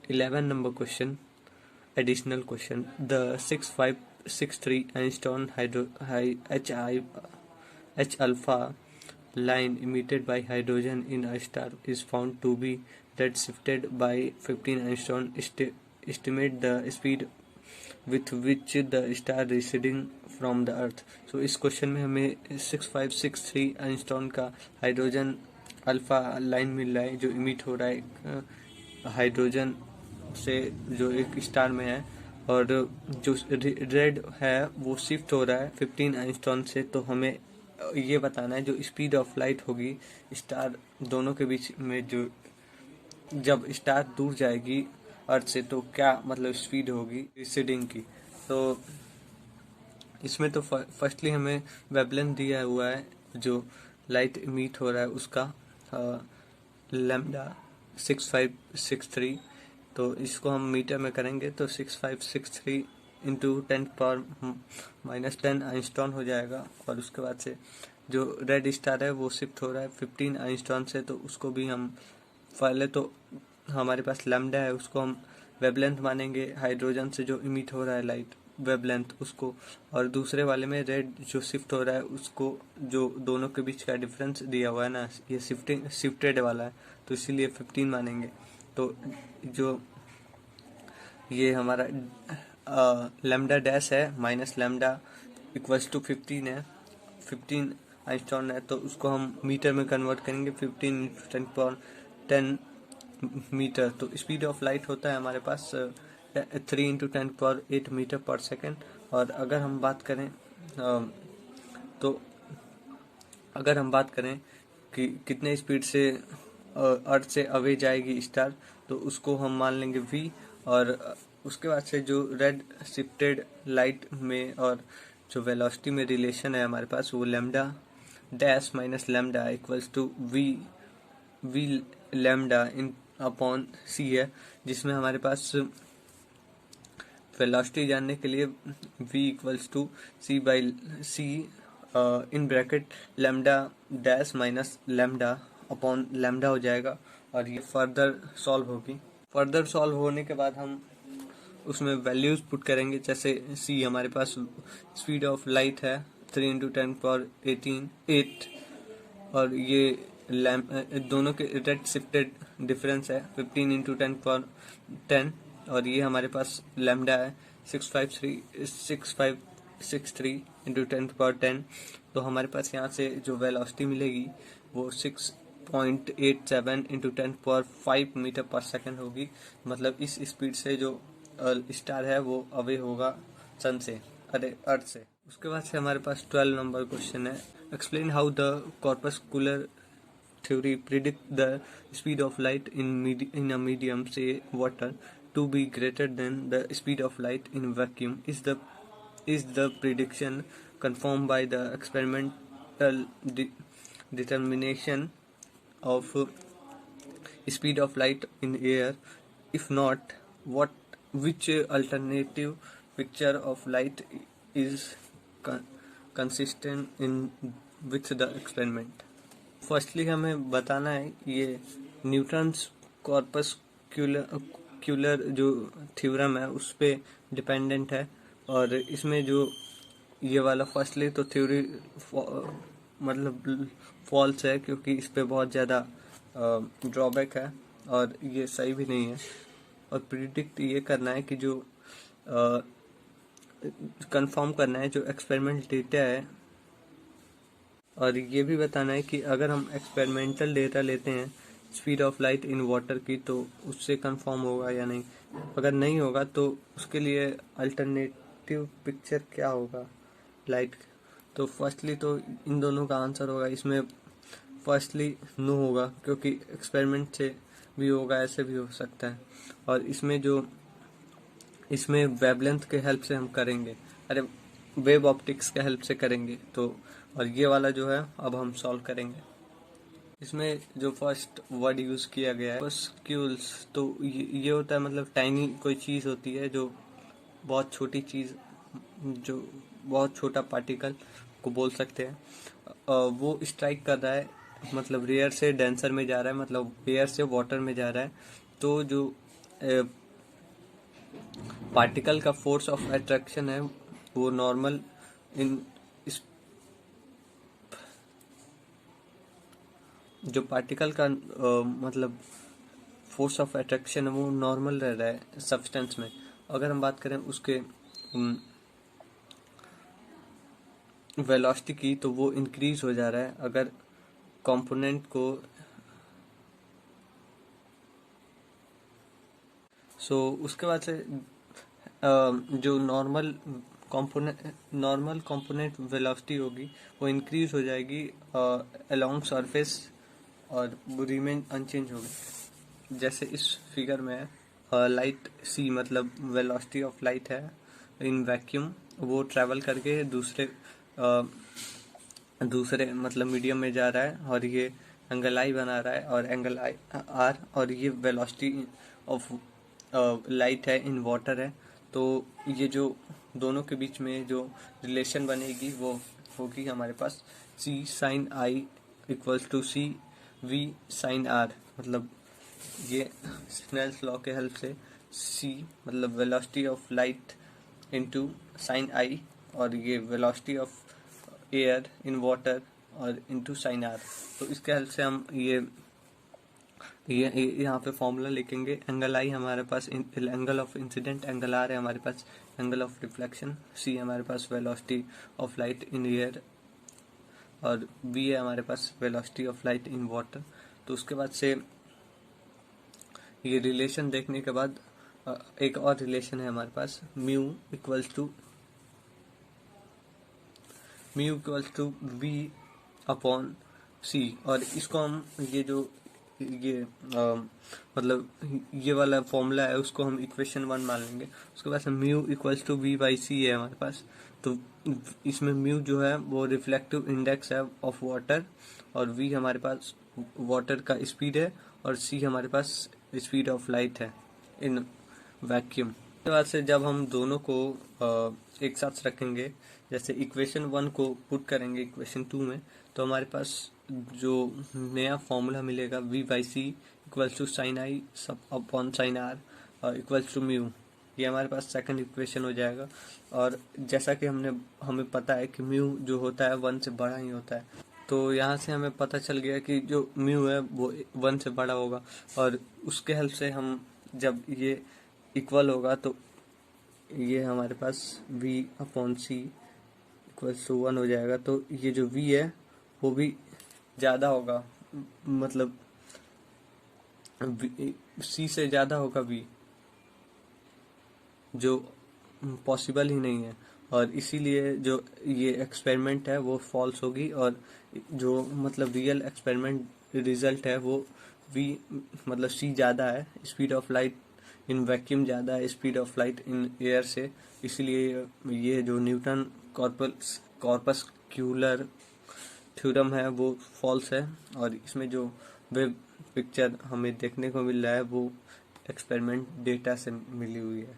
11 number question, additional question. The 6563 Einstein H alpha line emitted by hydrogen in a star is found to be redshifted by 15 Einstein. Estimate the speed with which the star receding from the earth. So इस question में हमें 6563 Einstein का hydrogen alpha line मिल रहा है जो emit हो रहा है हाइड्रोजन से जो एक स्टार में है, और जो रेड है वो शिफ्ट हो रहा है 15 आइंस्टाइन से। तो हमें ये बताना है जो स्पीड ऑफ लाइट होगी स्टार दोनों के बीच में, जो जब स्टार दूर जाएगी अर्थ से तो क्या मतलब स्पीड होगी रिसीडिंग की। तो इसमें तो फर्स्टली हमें वेवलेंथ दिया हुआ है जो लाइट इमिट हो रहा है उसका लैम्डा 6563। तो इसको हम मीटर में करेंगे तो 6563 इंटू 10⁻⁻10 आइंस्टाइन हो जाएगा। और उसके बाद से जो रेड स्टार है वो शिफ्ट हो रहा है 15 आइंस्टाइन से, तो उसको भी हम पहले तो हमारे पास लैम्डा है उसको हम वेवलेंथ मानेंगे हाइड्रोजन से जो इमिट हो रहा है लाइट वेवलेंथ उसको, और दूसरे वाले में रेड जो शिफ्ट हो रहा है उसको, जो दोनों के बीच का डिफरेंस दिया हुआ है ना ये शिफ्टेड वाला है तो इसीलिए 15 मानेंगे। तो जो ये हमारा लैम्डा डैश है माइनस लैम्डा इक्वल्स टू 15 है, 15 आइंस्टाइन है, तो उसको हम मीटर में कन्वर्ट करेंगे 15 × 10 मीटर। तो स्पीड ऑफ लाइट होता है हमारे पास 3 × 10⁸ मीटर पर सेकेंड। और अगर हम बात करें अगर हम बात करें कि कितने स्पीड से अर्थ से अवे जाएगी स्टार, तो उसको हम मान लेंगे v। और उसके बाद से जो रेड शिफ्टेड लाइट में और जो वेलोसिटी में रिलेशन है हमारे पास वो lambda dash minus lambda equals to v lambda in upon c है, जिसमें हमारे पास वेलोसिटी जानने के लिए v equals to c/c in bracket lambda dash minus lambda upon lambda हो जाएगा। और ये फर्दर सॉल्व होगी। फर्दर सॉल्व होने के बाद हम उसमें वैल्यूज पुट करेंगे, जैसे c हमारे पास स्पीड ऑफ लाइट है 3 × 10⁸ और ये दोनों के रेड शिफ्टेड डिफरेंस है 15 × 10⁻10, और ये हमारे पास लैम्डा है 6563 × 10⁻10। तो हमारे पास यहाँ से जो वेलोसिटी मिलेगी वो 6.87 × 10⁵ मीटर पर सेकेंड होगी। मतलब इस स्पीड से जो स्टार है वो अवे होगा सन से, अर्थ से। उसके बाद से हमारे पास 12 नंबर क्वेश्चन है, explain how the corpuscular theory predict the speed of light in a medium, say water, to be greater than the speed of light in vacuum. Is the prediction confirmed by the experimental determination of speed of light in air? If not, which alternative picture of light is consistent with the experiment? Firstly हमें बताना है ये Newton's corpuscular जो theorem है उस पे dependent है। और इसमें जो ये वाला फर्स्टली तो थ्योरी मतलब फॉल्स है, क्योंकि इस पे बहुत ज़्यादा ड्रॉबैक है और ये सही भी नहीं है। और प्रिडिक्ट ये करना है कि जो कंफर्म करना है जो एक्सपेरिमेंट डेटा है, और ये भी बताना है कि अगर हम एक्सपेरिमेंटल डेटा लेते हैं speed of light in water की तो उससे कंफर्म होगा या नहीं। अगर नहीं होगा तो उसके लिए अल्टरनेटिव पिक्चर क्या होगा लाइट। तो फर्स्टली तो इन दोनों का आंसर होगा, इसमें फर्स्टली नो होगा क्योंकि एक्सपेरिमेंट से भी होगा, ऐसे भी हो सकता है। और इसमें वेवलेंथ के हेल्प से हम करेंगे, वेव ऑप्टिक्स के हेल्प से करेंगे। तो और ये वाला जो है अब हम सॉल्व करेंगे। इसमें जो फर्स्ट वर्ड यूज किया गया है कॉर्पस्क्यूल्स, तो ये होता है मतलब टाइनी कोई चीज़ होती है जो बहुत छोटी चीज़, जो बहुत छोटा पार्टिकल को बोल सकते हैं। वो स्ट्राइक कर रहा है मतलब रेयर से डेंसर में जा रहा है, मतलब एयर से वाटर में जा रहा है। तो जो पार्टिकल का फोर्स ऑफ अट्रैक्शन है वो नॉर्मल इन जो पार्टिकल का मतलब फोर्स ऑफ अट्रैक्शन है वो नॉर्मल रह रहा है सब्सटेंस में। अगर हम बात करें उसके वेलोसिटी की तो वो इंक्रीज हो जा रहा है अगर कंपोनेंट को उसके बाद से जो नॉर्मल कंपोनेंट वेलोसिटी होगी वो इंक्रीज हो जाएगी अलोंग सरफेस और वो रिमेन अनचेंज होगी। जैसे इस फिगर में लाइट सी मतलब वेलोसिटी ऑफ लाइट है इन वैक्यूम, वो ट्रैवल करके दूसरे मतलब मीडियम में जा रहा है और ये एंगल आई बना रहा है और एंगल आई आर, और ये वेलोसिटी ऑफ लाइट है इन वाटर है। तो ये जो दोनों के बीच में जो रिलेशन बनेगी वो होगी हमारे पास C sine i equals to C V sine R। मतलब ये स्नेल्स लॉ के हेल्प से C मतलब velocity of light into sine i और ये velocity of air in water और इनटू साइन R। तो इसके हेल्प से हम ये यहाँ पे फॉर्मूला लिखेंगे। एंगल आई हमारे पास angle of incidence, angle r है हमारे पास एंगल ऑफ रिफ्लेक्शन, सी हमारे पास velocity of light in air और बी है हमारे पास velocity of light in water. तो उसके बाद से ये रिलेशन देखने के बाद एक और रिलेशन है हमारे पास mu equals to v upon c, और इसको हम ये मतलब ये वाला फॉर्मूला है उसको हम इक्वेशन 1 मान लेंगे। उसके बाद mu equals to v by c है हमारे पास। तो इसमें म्यू जो है वो रिफ्लेक्टिव इंडेक्स है ऑफ वाटर और वी हमारे पास वाटर का स्पीड है और सी हमारे पास स्पीड ऑफ लाइट है इन वैक्यूम। उसके बाद से जब हम दोनों को एक साथ रखेंगे, जैसे इक्वेशन 1 को पुट करेंगे इक्वेशन 2 में, तो हमारे पास जो नया फॉर्मूला मिलेगा v by c equals to sine i सब upon sine r equals to mu, ये हमारे पास सेकंड इक्वेशन हो जाएगा। और जैसा कि हमें पता है कि म्यू जो होता है 1 से बड़ा ही होता है, तो यहाँ से हमें पता चल गया कि जो म्यू है वो 1 से बड़ा होगा और उसके हेल्प से हम जब ये इक्वल होगा तो ये हमारे पास v upon C equals to 1 हो जाएगा। तो ये जो v है वो भी ज़्यादा होगा, मतलब सी से ज़्यादा होगा v, जो पॉसिबल ही नहीं है। और इसीलिए जो ये एक्सपेरिमेंट है वो फॉल्स होगी और जो मतलब रियल एक्सपेरिमेंट रिजल्ट है वो v मतलब c ज़्यादा है, speed of light in vacuum ज़्यादा है speed of light in air से। इसलिए ये जो न्यूटन कॉर्पस्क्यूलर थ्योरम है वो फॉल्स है और इसमें जो वेव पिक्चर हमें देखने को मिल रहा है वो एक्सपेरिमेंट डेटा से मिली हुई है।